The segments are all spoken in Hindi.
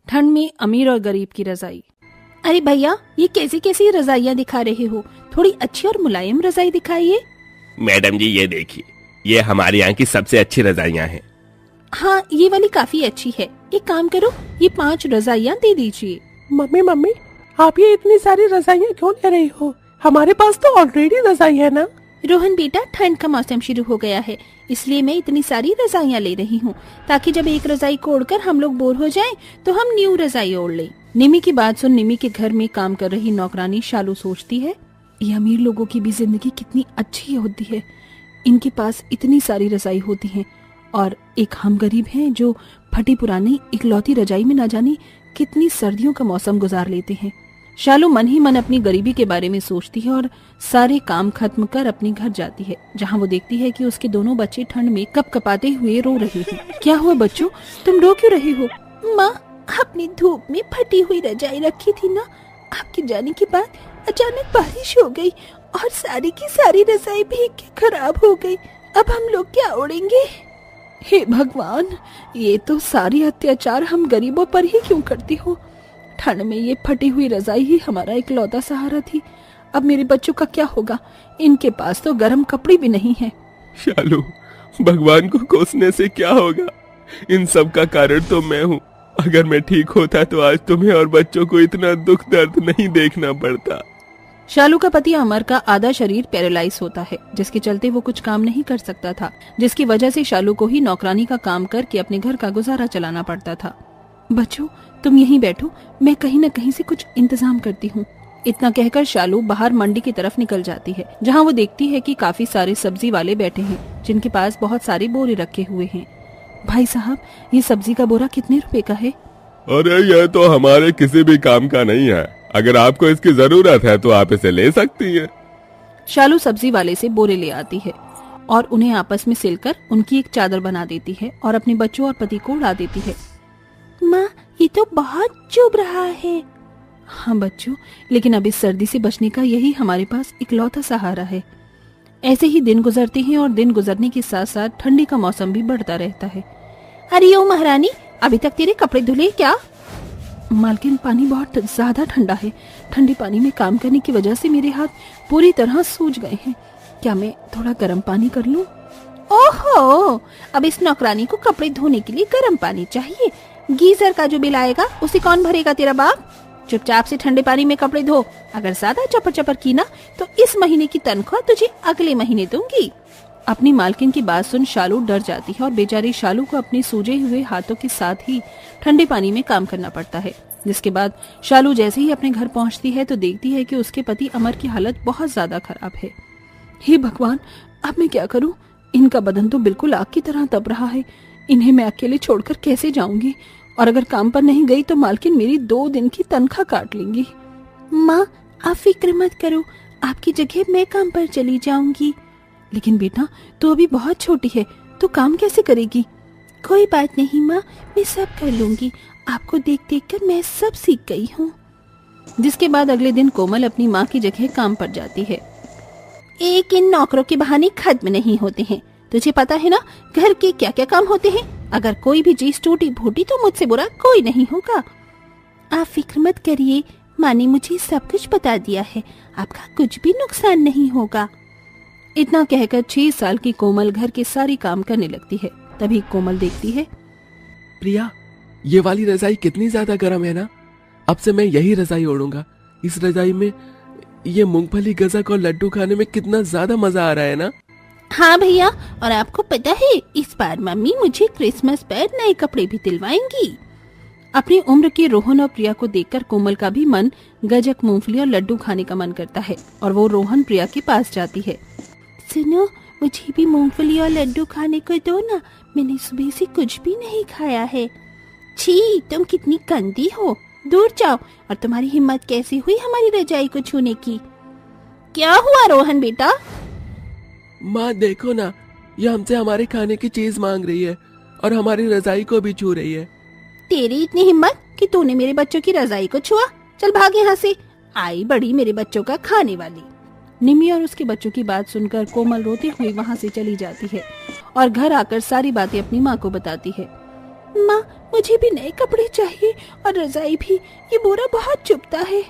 ठंड में अमीर और गरीब की रजाई। अरे भैया, ये कैसी कैसी रजाइयाँ दिखा रहे हो? थोड़ी अच्छी और मुलायम रजाई दिखाइए। मैडम जी ये देखिए, ये हमारे यहाँ की सबसे अच्छी रजाइयाँ हैं। हाँ, ये वाली काफी अच्छी है। एक काम करो, ये 5 रजाइयाँ दे दीजिए। मम्मी, आप ये इतनी सारी रजाइयाँ क्यों ले रही हो? हमारे पास तो ऑलरेडी रजाई है ना। रोहन बेटा, ठंड का मौसम शुरू हो गया है, इसलिए मैं इतनी सारी रजाइयाँ ले रही हूँ, ताकि जब एक रजाई को ओढ़कर हम लोग बोर हो जाएं, तो हम न्यू रजाई ओढ़ लें। निमी की बात सुन निमी के घर में काम कर रही नौकरानी शालू सोचती है, ये अमीर लोगों की भी जिंदगी कितनी अच्छी होती है। इनके पास इतनी सारी रजाई होती है और एक हम गरीब हैं जो फटी पुरानी इकलौती रजाई में न जाने कितनी सर्दियों का मौसम गुजार लेते हैं। शालू मन ही मन अपनी गरीबी के बारे में सोचती है और सारे काम खत्म कर अपने घर जाती है, जहाँ वो देखती है कि उसके दोनों बच्चे ठंड में कपकपाते हुए रो रहे हैं। क्या हुआ बच्चों, तुम रो क्यों रहे हो? माँ, अपनी धूप में फटी हुई रजाई रखी थी ना, आपके जाने के बाद अचानक बारिश हो गई और सारी की सारी रजाई भीग के खराब हो गई। अब हम लोग क्या ओढ़ेंगे? हे भगवान, ये तो सारी अत्याचार हम गरीबों पर ही क्यों करती हो? ठंड में ये फटी हुई रजाई ही हमारा इकलौता सहारा थी। अब मेरे बच्चों का क्या होगा? इनके पास तो गर्म कपड़े भी नहीं है। शालू, भगवान को कोसने से क्या होगा? इन सब का कारण तो मैं हूँ। अगर मैं ठीक होता तो आज तुम्हें और बच्चों को इतना दुख दर्द नहीं देखना पड़ता। शालू का पति अमर का आधा शरीर पैरालाइज होता है, जिसके चलते वो कुछ काम नहीं कर सकता था, जिसकी वजह से शालू को ही नौकरानी का काम करके अपने घर का गुजारा चलाना पड़ता था। बच्चों, तुम यहीं बैठो, मैं कहीं न कहीं से कुछ इंतजाम करती हूँ। इतना कहकर शालू बाहर मंडी की तरफ निकल जाती है, जहाँ वो देखती है कि काफी सारे सब्जी वाले बैठे हैं, जिनके पास बहुत सारे बोरे रखे हुए हैं। भाई साहब, ये सब्जी का बोरा कितने रुपए का है? अरे यह तो हमारे किसी भी काम का नहीं है। अगर आपको इसकी जरूरत है तो आप इसे ले सकती हैं। शालू सब्जी वाले से बोरे ले आती है और उन्हें आपस में सिलकर उनकी एक चादर बना देती है और अपने बच्चों और पति को उड़ा देती है। माँ, ये तो बहुत चुभ रहा है। हाँ बच्चों, लेकिन अब इस सर्दी से बचने का यही हमारे पास इकलौता सहारा है। ऐसे ही दिन गुजरते हैं और दिन गुजरने के साथ साथ ठंडी का मौसम भी बढ़ता रहता है। अरे ओ महारानी, अभी तक तेरे कपड़े धुले क्या? मालकिन, पानी बहुत ज्यादा ठंडा है। ठंडे पानी में काम करने की वजह से मेरे हाथ पूरी तरह सूज गए हैं। क्या मैं थोड़ा गर्म पानी कर लूं? ओहो, अब इस नौकरानी को कपड़े धोने के लिए गर्म पानी चाहिए। गीजर का जो बिल आएगा उसे कौन भरेगा? तेरा बाप। चुपचाप से ठंडे पानी में कपड़े धो। अगर ज्यादा चपर चपर की ना तो इस महीने की तनख्वाह तुझे अगले महीने दूंगी। अपनी मालकिन की बात सुन शालू डर जाती है और बेचारी शालू को अपने सूजे हुए हाथों के साथ ही ठंडे पानी में काम करना पड़ता है। जिसके बाद शालू जैसे ही अपने घर पहुंचती है तो देखती है कि उसके पति अमर की हालत बहुत ज्यादा खराब है। हे भगवान, अब मैं क्या करूं? इनका बदन तो बिल्कुल आग की तरह तप रहा है। इन्हें मैं अकेले छोड़कर कैसे जाऊंगी? और अगर काम पर नहीं गई तो मालकिन मेरी 2 दिन की तनख्वाह काट लेंगी। माँ, आप फिक्र मत करो, आपकी जगह मैं काम पर चली जाऊंगी। लेकिन बेटा, तू अभी बहुत छोटी है, तो काम कैसे करेगी? कोई बात नहीं माँ, मैं सब कर लूंगी। आपको देख देख कर मैं सब सीख गई हूँ। जिसके बाद अगले दिन कोमल अपनी माँ की जगह काम पर जाती है। एक इन नौकरों के बहाने खत्म नहीं होते हैं। तुझे पता है ना घर के क्या क्या काम होते हैं? अगर कोई भी चीज टूटी फूटी तो मुझसे बुरा कोई नहीं होगा। आप फिक्र मत करिए, माँ ने मुझे सब कुछ बता दिया है, आपका कुछ भी नुकसान नहीं होगा। इतना कहकर 6 साल की कोमल घर के सारी काम करने लगती है। तभी कोमल देखती है, प्रिया, ये वाली रजाई कितनी ज्यादा गर्म है ना। अब से मैं यही रजाई ओढ़ूंगा। इस रजाई में ये मूंगफली, गजक और लड्डू खाने में कितना ज्यादा मजा आ रहा है ना। हाँ भैया, और आपको पता है इस बार मम्मी मुझे क्रिसमस पर नए कपड़े भी दिलवाएंगी। अपनी उम्र के रोहन और प्रिया को देखकर कोमल का भी मन गजक, मूंगफली और लड्डू खाने का मन करता है और वो रोहन प्रिया के पास जाती है। सुनो, मुझे भी मूंगफली और लड्डू खाने को दो ना, मैंने सुबह से कुछ भी नहीं खाया है। छी, तुम कितनी गंदी हो, दूर जाओ। और तुम्हारी हिम्मत कैसी हुई हमारी रजाई को छूने की? क्या हुआ रोहन बेटा? माँ देखो ना, ये हमसे हमारे खाने की चीज मांग रही है और हमारी रजाई को भी छू रही है। तेरी इतनी हिम्मत कि तूने मेरे बच्चों की रजाई को छुआ? चल भाग यहाँ से, आई बड़ी मेरे बच्चों का खाने वाली। निमी और उसके बच्चों की बात सुनकर कोमल रोती हुई वहाँ से चली जाती है और घर आकर सारी बातें अपनी माँ को बताती है। माँ मुझे भी नए कपड़े चाहिए और रजाई भी, ये बोरा बहुत चुभता है।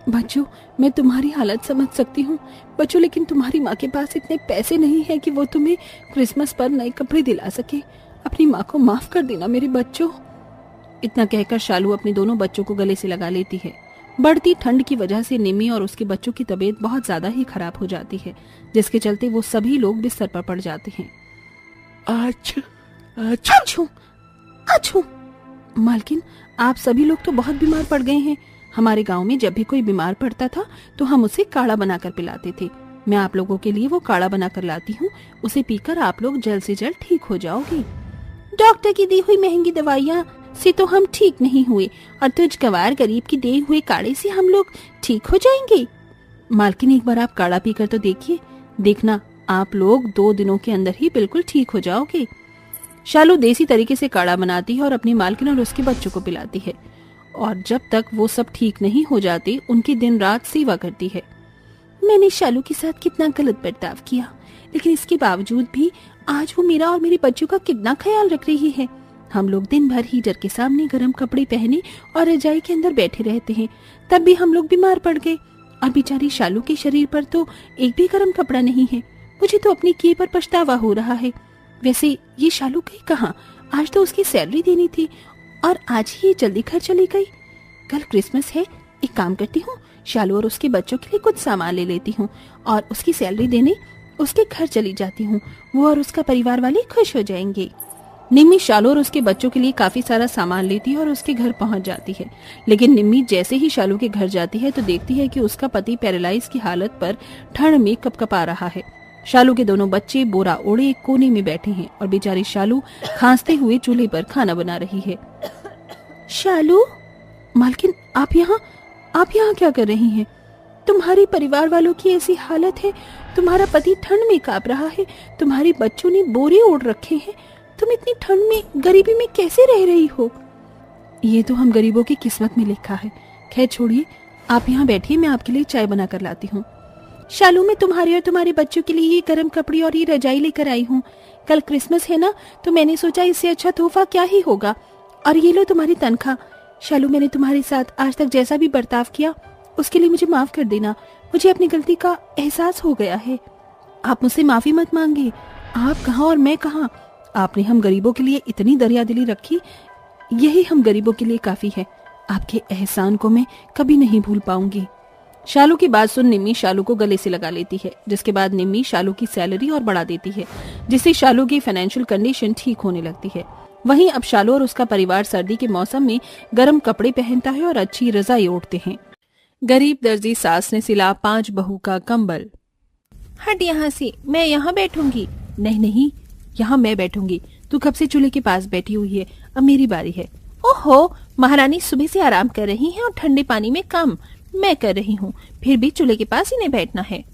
बच्चों मैं तुम्हारी हालत समझ सकती हूँ बच्चों, लेकिन तुम्हारी माँ के पास इतने पैसे नहीं है कि वो तुम्हें क्रिसमस पर नए कपड़े दिला सके। अपनी माँ को माफ कर देना मेरे बच्चों। इतना कहकर शालू अपने दोनों बच्चों को गले से लगा लेती है। बढ़ती ठंड की वजह से निम्मी और उसके बच्चों की तबीयत बहुत ज्यादा ही खराब हो जाती है, जिसके चलते वो सभी लोग बिस्तर पर पड़ जाते हैं। अच्छू अच्छू। मालकिन आप सभी लोग तो बहुत बीमार पड़ गए हैं। हमारे गांव में जब भी कोई बीमार पड़ता था तो हम उसे काढ़ा बनाकर पिलाते थे। मैं आप लोगों के लिए वो काढ़ा बनाकर लाती हूँ, उसे पीकर आप लोग जल्द से जल्द ठीक हो जाओगे। डॉक्टर की दी हुई महंगी दवाइयाँ से तो हम ठीक नहीं हुए और तुझ गवार गरीब की दिए हुए काढ़े से हम लोग ठीक हो जाएंगे। मालकिन एक बार आप काढ़ा पीकर तो देखिए, देखना आप लोग 2 दिनों के अंदर ही बिल्कुल ठीक हो जाओगे। शालू देसी तरीके से काढ़ा बनाती है और अपनी मालकिन और उसके बच्चों को पिलाती है, और जब तक वो सब ठीक नहीं हो जाते उनकी दिन रात सेवा करती है। मैंने शालू के साथ कितना गलत बर्ताव किया, लेकिन इसके बावजूद भी आज वो मेरा और मेरे बच्चों का कितना ख्याल रख रही है। हम लोग दिन भर हीटर के सामने गर्म कपड़े पहने और रजाई के अंदर बैठे रहते हैं, तब भी हम लोग बीमार पड़ गए, और बेचारी शालू के शरीर पर तो एक भी गर्म कपड़ा नहीं है। मुझे तो अपने किए पर पछतावा हो रहा है। वैसे ये शालू गई कहाँ? आज तो उसकी सैलरी देनी थी और आज ही जल्दी घर चली गई। कल क्रिसमस है, एक काम करती हूँ, शालू और उसके बच्चों के लिए कुछ सामान ले लेती हूँ और उसकी सैलरी देने उसके घर चली जाती हूँ। वो और उसका परिवार वाले खुश हो जाएंगे। निम्मी शालू और उसके बच्चों के लिए काफी सारा सामान लेती है और उसके घर पहुंच जाती है, लेकिन निम्मी जैसे ही शालू के घर जाती है तो देखती है कि उसका पति पैरालाइज की हालत पर ठंड में कपकपा रहा है। शालू के दोनों बच्चे बोरा ओढ़े एक कोने में बैठे हैं और बेचारी शालू खांसते हुए चूल्हे पर खाना बना रही है। शालू, मालकिन आप यहाँ क्या कर रही हैं? तुम्हारे परिवार वालों की ऐसी हालत है, तुम्हारा पति ठंड में कांप रहा है, तुम्हारे बच्चों ने बोरे ओढ़ रखे हैं, तुम इतनी ठंड में गरीबी में कैसे रह रही हो? ये तो हम गरीबों की किस्मत में लिखा है। खैर छोड़िए, आप यहाँ बैठिए, मैं आपके लिए चाय बना कर लाती हूँ। शालू, मैं तुम्हारे और तुम्हारे बच्चों के लिए ये गर्म कपड़े और ये रजाई लेकर आई हूँ। कल क्रिसमस है ना, तो मैंने सोचा इससे अच्छा तोहफा क्या ही होगा। और ये लो तुम्हारी तनख्वाह। शालू, मैंने तुम्हारे साथ आज तक जैसा भी बर्ताव किया उसके लिए मुझे माफ कर देना। मुझे अपनी गलती का एहसास हो गया है। आप मुझसे माफी मत मांगिए। आप कहाँ और मैं कहाँ, आपने हम गरीबों के लिए इतनी दरियादिली रखी, यही हम गरीबों के लिए काफी है। आपके एहसान को मैं कभी नहीं भूल पाऊंगी। शालू की बात सुन निम्मी शालू को गले से लगा लेती है, जिसके बाद निम्मी शालू की सैलरी और बढ़ा देती है, जिससे शालू की फाइनेंशियल कंडीशन ठीक होने लगती है। वहीं अब शालू और उसका परिवार सर्दी के मौसम में गर्म कपड़े पहनता है और अच्छी रजाई ओढ़ते हैं। गरीब दर्जी सास ने सिला 5 बहू का कंबल। हट यहाँ से, मैं यहाँ बैठूंगी। नहीं, यहाँ मैं बैठूंगी। तू कब से चूल्हे के पास बैठी हुई है, अब मेरी बारी है। ओहो, महारानी सुबह से आराम कर रही हैं और ठंडे पानी में काम मैं कर रही हूँ, फिर भी चूल्हे के पास इन्हें बैठना है।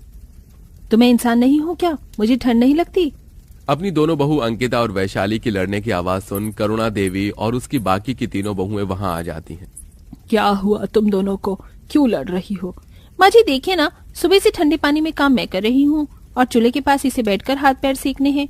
तो मैं इंसान नहीं हूँ क्या? मुझे ठंड नहीं लगती? अपनी दोनों बहू अंकिता और वैशाली की लड़ने की आवाज सुन करुणा देवी और उसकी बाकी की तीनों बहुएं वहाँ आ जाती हैं। क्या हुआ तुम दोनों को, क्यों लड़ रही हो? माँ जी देखिए ना, सुबह से ठंडे पानी में काम मैं कर रही हूँ और चूल्हे के पास इसे बैठकर हाथ पैर सेकने हैं।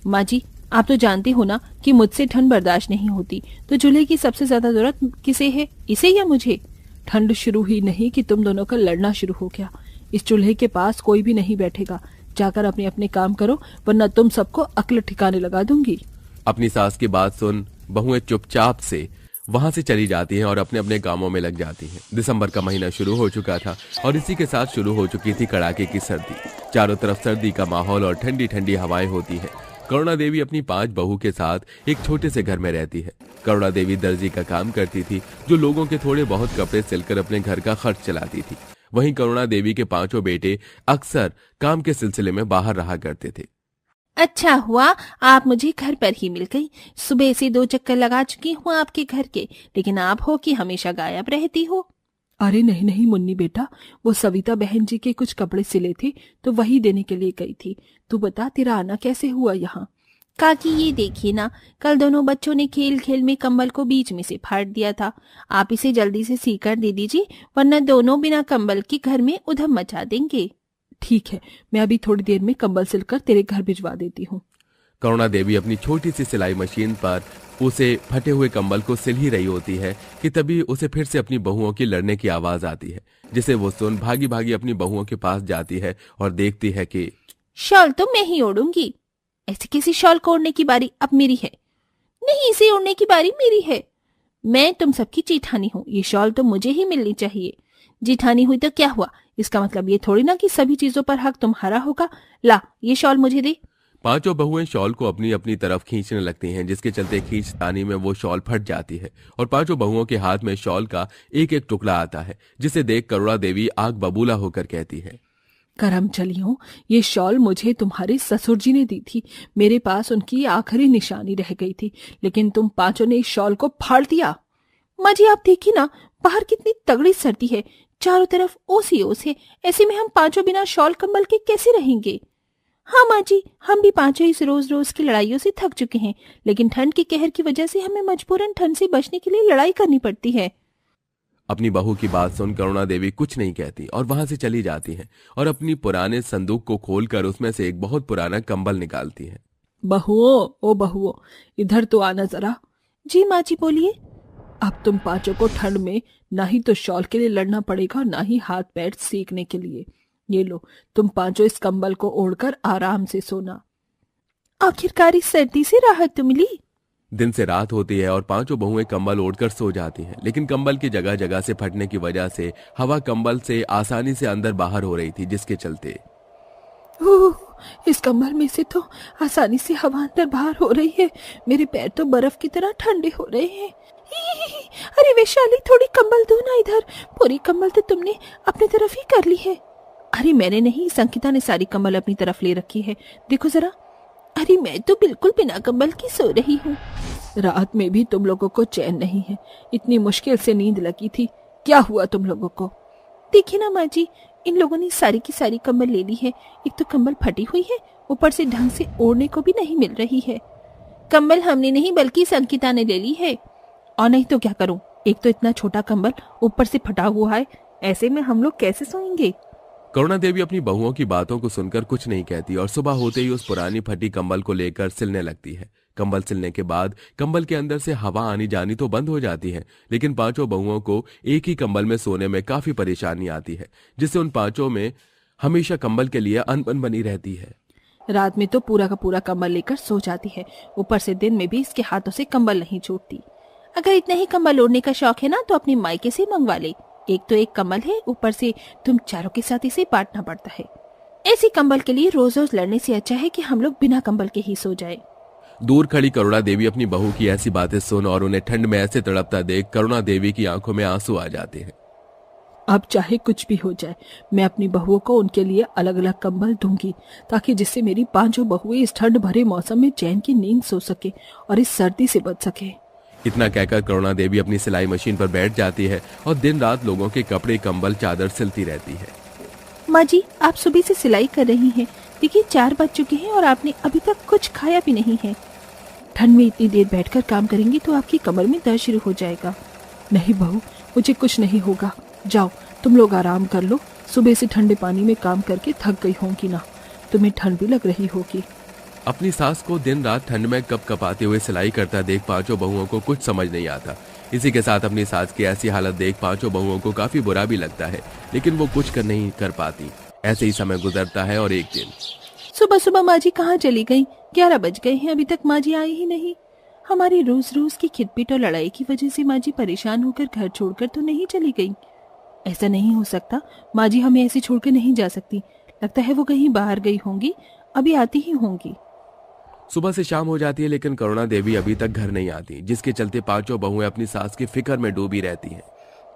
माँ जी, आप तो जानते हो ना कि मुझसे ठंड बर्दाश्त नहीं होती, तो चूल्हे की सबसे ज्यादा जरूरत किसे है, इसे या मुझे? ठंड शुरू ही नहीं कि तुम दोनों का लड़ना शुरू हो गया। इस चूल्हे के पास कोई भी नहीं बैठेगा। जाकर अपने अपने काम करो, वरना तुम सबको अक्ल ठिकाने लगा दूंगी। अपनी सास की बात सुन बहुएं चुपचाप से वहां से चली जाती हैं और अपने अपने कामों में लग जाती हैं। दिसंबर का महीना शुरू हो चुका था और इसी के साथ शुरू हो चुकी थी कड़ाके की सर्दी। चारों तरफ सर्दी का माहौल और ठंडी ठंडी हवाएं होती हैं। करुणा देवी अपनी 5 बहू के साथ एक छोटे से घर में रहती है। करुणा देवी दर्जी का काम करती थी, जो लोगों के थोड़े बहुत कपड़े सिलकर अपने घर का खर्च चलाती थी। वहीं करुणा देवी के 5 बेटे अक्सर काम के सिलसिले में बाहर रहा करते थे। अच्छा हुआ आप मुझे घर पर ही मिल गई। सुबह से 2 चक्कर लगा चुकी हूँ आपके घर के, लेकिन आप हो कि हमेशा गायब रहती हो। अरे नहीं मुन्नी बेटा, वो सविता बहन जी के कुछ कपड़े सिले थे तो वही देने के लिए गई थी। तू बता, तेरा आना कैसे हुआ यहाँ? काकी ये देखिए ना, कल दोनों बच्चों ने खेल खेल में कंबल को बीच में से फाड़ दिया था। आप इसे जल्दी से सीकर दे दीजिए, वरना दोनों बिना कंबल के घर में उधम मचा देंगे। ठीक है, मैं अभी थोड़ी देर में कंबल सिलकर तेरे घर भिजवा देती हूँ। करुणा देवी अपनी छोटी सी सिलाई मशीन पर उसे फटे हुए कंबल को सिल ही रही होती है कि तभी उसे फिर से अपनी बहुओं की लड़ने की आवाज आती है, जिसे वो सुन भागी भागी अपनी बहुओं के पास जाती है और देखती है कि शॉल तो मैं ही ओढ़ूंगी। ऐसे किसी शॉल को ओढ़ने की बारी अब मेरी है। नहीं, इसे ओढ़ने की बारी मेरी है। मैं तुम सबकी जेठानी हूँ, ये शॉल तो मुझे ही मिलनी चाहिए। जेठानी हुई तो क्या हुआ, इसका मतलब ये थोड़ी ना कि सभी चीजों पर हक तुम्हारा होगा। ला, ये शॉल मुझे दे। पांचों बहुएं शॉल को अपनी अपनी तरफ खींचने लगती हैं, जिसके चलते खींचतानी में वो शॉल फट जाती है और पांचों बहुओं के हाथ में शॉल का एक एक टुकड़ा आता है, जिसे देख करुणा देवी आग बबूला होकर कहती है, करम चलियो, ये शॉल मुझे तुम्हारे ससुर जी ने दी थी। मेरे पास उनकी आखिरी निशानी रह गई थी, लेकिन तुम पांचों ने इस शॉल को फाड़ दिया। माँ जी, आप देखिए ना, बाहर कितनी तगड़ी सर्दी है, चारों तरफ ओस ही ओस है। ऐसे में हम पांचों बिना शॉल कंबल के कैसे रहेंगे। हाँ माँ जी, हम भी पांचों इस रोज रोज की लड़ाइयों से थक चुके हैं, लेकिन ठंड के कहर की वजह से हमें मजबूरन ठंड से बचने के लिए लड़ाई करनी पड़ती है। अपनी बहू की बात सुन करुणा देवी कुछ नहीं कहती और वहां से चली जाती है और अपनी पुराने संदूक को खोलकर उसमें से एक बहुत पुराना कंबल निकालती है। बहुओं, ओ बहुओं, इधर तो आना जरा। जी माँ जी, बोलिए। अब तुम पांचों को ठंड में ना ही तो शॉल के लिए लड़ना पड़ेगा, ना ही हाथ पैर सेकने के लिए। ये लो, तुम पांचों इस कंबल को ओढ़कर आराम से सोना। आखिरकार इस सर्दी से राहत तो मिली। दिन से रात होती है और पांचों बहुएं कंबल ओढ़कर सो जाती हैं, लेकिन कंबल की जगह जगह से फटने की वजह से हवा कंबल से आसानी से अंदर बाहर हो रही थी, जिसके चलते इस कंबल में से तो आसानी से हवा अंदर बाहर हो रही है। मेरे पैर तो बर्फ की तरह ठंडे हो रहे हैं। अरे वैशाली, थोड़ी कंबल दो ना इधर। पूरी कंबल तो तुमने अपनी तरफ ही कर ली है। अरे मैंने नहीं, संकिता ने सारी कंबल अपनी तरफ ले रखी है, देखो जरा। अरे मैं तो बिल्कुल बिना कंबल की सो रही हूँ। रात में भी तुम लोगों को चैन नहीं है, इतनी मुश्किल से नींद लगी थी। क्या हुआ तुम लोगों को? देखिए ना माँ जी, इन लोगों ने सारी की सारी कंबल ले ली है। एक तो कंबल फटी हुई है, ऊपर से ढंग से ओढ़ने को भी नहीं मिल रही है। कंबल हमने नहीं बल्कि संकिता ने ले ली है। और नहीं तो क्या करूं, एक तो इतना छोटा कंबल ऊपर से फटा हुआ है, ऐसे में हम लोग कैसे सोएंगे। करुणा देवी अपनी बहुओं की बातों को सुनकर कुछ नहीं कहती और सुबह होते ही उस पुरानी फटी कंबल को लेकर सिलने लगती है। कंबल सिलने के बाद कंबल के अंदर से हवा आनी जानी तो बंद हो जाती है, लेकिन पांचों बहुओं को एक ही कंबल में सोने में काफी परेशानी आती है, जिससे उन पांचों में हमेशा कंबल के लिए अनबन बनी रहती है। रात में तो पूरा का पूरा कंबल लेकर सो जाती है, ऊपर से दिन में भी इसके हाथों से कंबल नहीं छूटती। अगर इतना ही कंबल ओढ़ने का शौक है ना, तो अपने मायके से मंगवा ले। एक तो एक कंबल है, ऊपर से तुम चारों के साथ इसे बांटना पड़ता है। ऐसी कंबल के लिए रोज रोज लड़ने से अच्छा है कि हम लोग बिना कंबल के ही सो जाए। दूर खड़ी करुणा देवी अपनी बहू की ऐसी बातें सुन और उन्हें ठंड में ऐसे तड़पता देख करुणा देवी की आंखों में आंसू आ जाते हैं। अब चाहे कुछ भी हो जाए, मैं अपनी बहुओं को उनके लिए अलग अलग कंबल दूंगी, ताकि जिससे मेरी पांचों बहुएं इस ठंड भरे मौसम में चैन की नींद सो सके और इस सर्दी से बच सके। इतना कहकर करुणा देवी अपनी सिलाई मशीन पर बैठ जाती है और दिन रात लोगों के कपड़े, कंबल, चादर सिलती रहती है। माँ जी, आप सुबह से सिलाई कर रही हैं, देखिए 4 बज चुके हैं और आपने अभी तक कुछ खाया भी नहीं है। ठंड में इतनी देर बैठकर काम करेंगी तो आपकी कमर में दर्द शुरू हो जाएगा। नहीं बहू, मुझे कुछ नहीं होगा। जाओ, तुम लोग आराम कर लो। सुबह से ठंडे पानी में काम करके थक गई होंगी ना, तुम्हें ठंड भी लग रही होगी। अपनी सास को दिन रात ठंड में कप कपाते हुए सिलाई करता देख पांचों बहुओं को कुछ समझ नहीं आता। इसी के साथ अपनी सास की ऐसी हालत देख पांचों बहुओं को काफी बुरा भी लगता है, लेकिन वो कुछ नहीं कर पाती। ऐसे ही समय गुजरता है और एक दिन सुबह सुबह माँ जी कहाँ चली गई? 11 बज गए हैं, अभी तक माँ जी आई ही नहीं। हमारी रोज रोज की खिटपिट और लड़ाई की वजह से माँ जी परेशान होकर घर छोड़कर तो नहीं चली गई। ऐसा नहीं हो सकता, माँ जी हमें ऐसे छोड़कर नहीं जा सकती। लगता है वो कहीं बाहर गई होंगी, अभी आती ही होंगी। सुबह से शाम हो जाती है, लेकिन करुणा देवी अभी तक घर नहीं आती, जिसके चलते पांचों बहुएं अपनी सास की फिक्र में डूबी रहती हैं।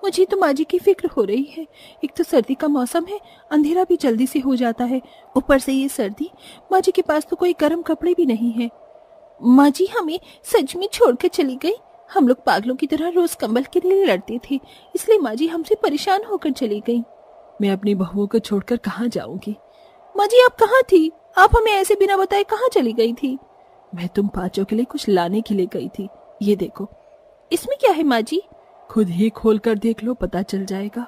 मुझे तो माँ जी की फिक्र हो रही है। एक तो सर्दी का मौसम है, अंधेरा भी जल्दी से हो जाता है, ऊपर से ये सर्दी। माँ जी के पास तो कोई गर्म कपड़े भी नहीं है। माँ जी हमें सच में छोड़कर चली गई। हम लोग पागलों की तरह रोज कंबल के लिए लड़ते थे, इसलिए माँ जी हमसे परेशान होकर चली गई। मैं अपनी बहुओं को छोड़कर कहाँ जाऊंगी? माँ जी आप कहाँ थी? आप हमें ऐसे बिना बताए कहाँ चली गई थी? मैं तुम पांचों के लिए कुछ लाने के लिए गई थी। ये देखो। इसमें क्या है माँ जी? खुद ही खोल कर देख लो, पता चल जाएगा।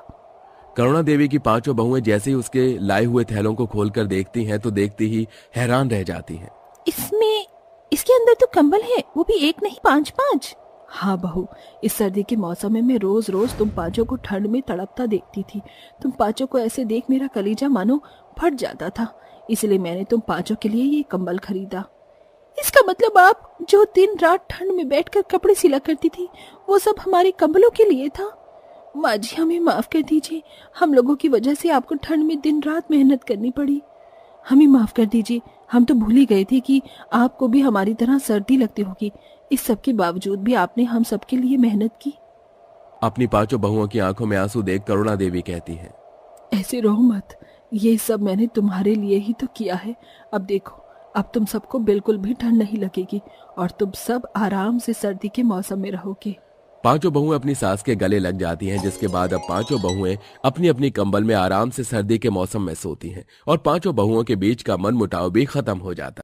करुणा देवी की पांचों बहुएं जैसे ही उसके लाए हुए थैलों को खोलकर देखती हैं तो देखती ही हैरान रह जाती हैं। इसमें इसके अंदर तो कंबल है, वो भी एक नहीं 5-5। हाँ बहू, इस सर्दी के मौसम में मैं रोज रोज तुम पांचों को ठंड में तड़पता देखती थी। तुम पांचों को ऐसे देख मेरा कलीजा मानो फट जाता था, इसलिए मैंने तुम पांचों के लिए ये कंबल खरीदा। इसका मतलब आप जो दिन रात ठंड में बैठकर कपड़े सिला करती थी वो सब हमारे कंबलों के लिए था। माँ जी हमें माफ कर दीजिए, हम लोगों की वजह से आपको ठंड में दिन रात मेहनत करनी पड़ी। हमें माफ कर दीजिए, हम तो भूल ही गए थे कि आपको भी हमारी तरह सर्दी लगती होगी। इस सब के बावजूद भी आपने हम सबके लिए मेहनत की। अपनी पांचों बहुओं की आंखों में आंसू देख करुणा देवी कहती है, ऐसे रो मत, ये सब मैंने तुम्हारे लिए ही तो किया है। अब देखो, अब तुम सबको बिल्कुल भी ठंड नहीं लगेगी और तुम सब आराम से सर्दी के मौसम में रहोगे। पांचों बहुएं अपनी सास के गले लग जाती हैं, जिसके बाद अब पांचों बहुएं अपनी अपनी कंबल में आराम से सर्दी के मौसम में सोती हैं और पांचों बहुओं के बीच का मनमुटाव भी खत्म हो जाता है।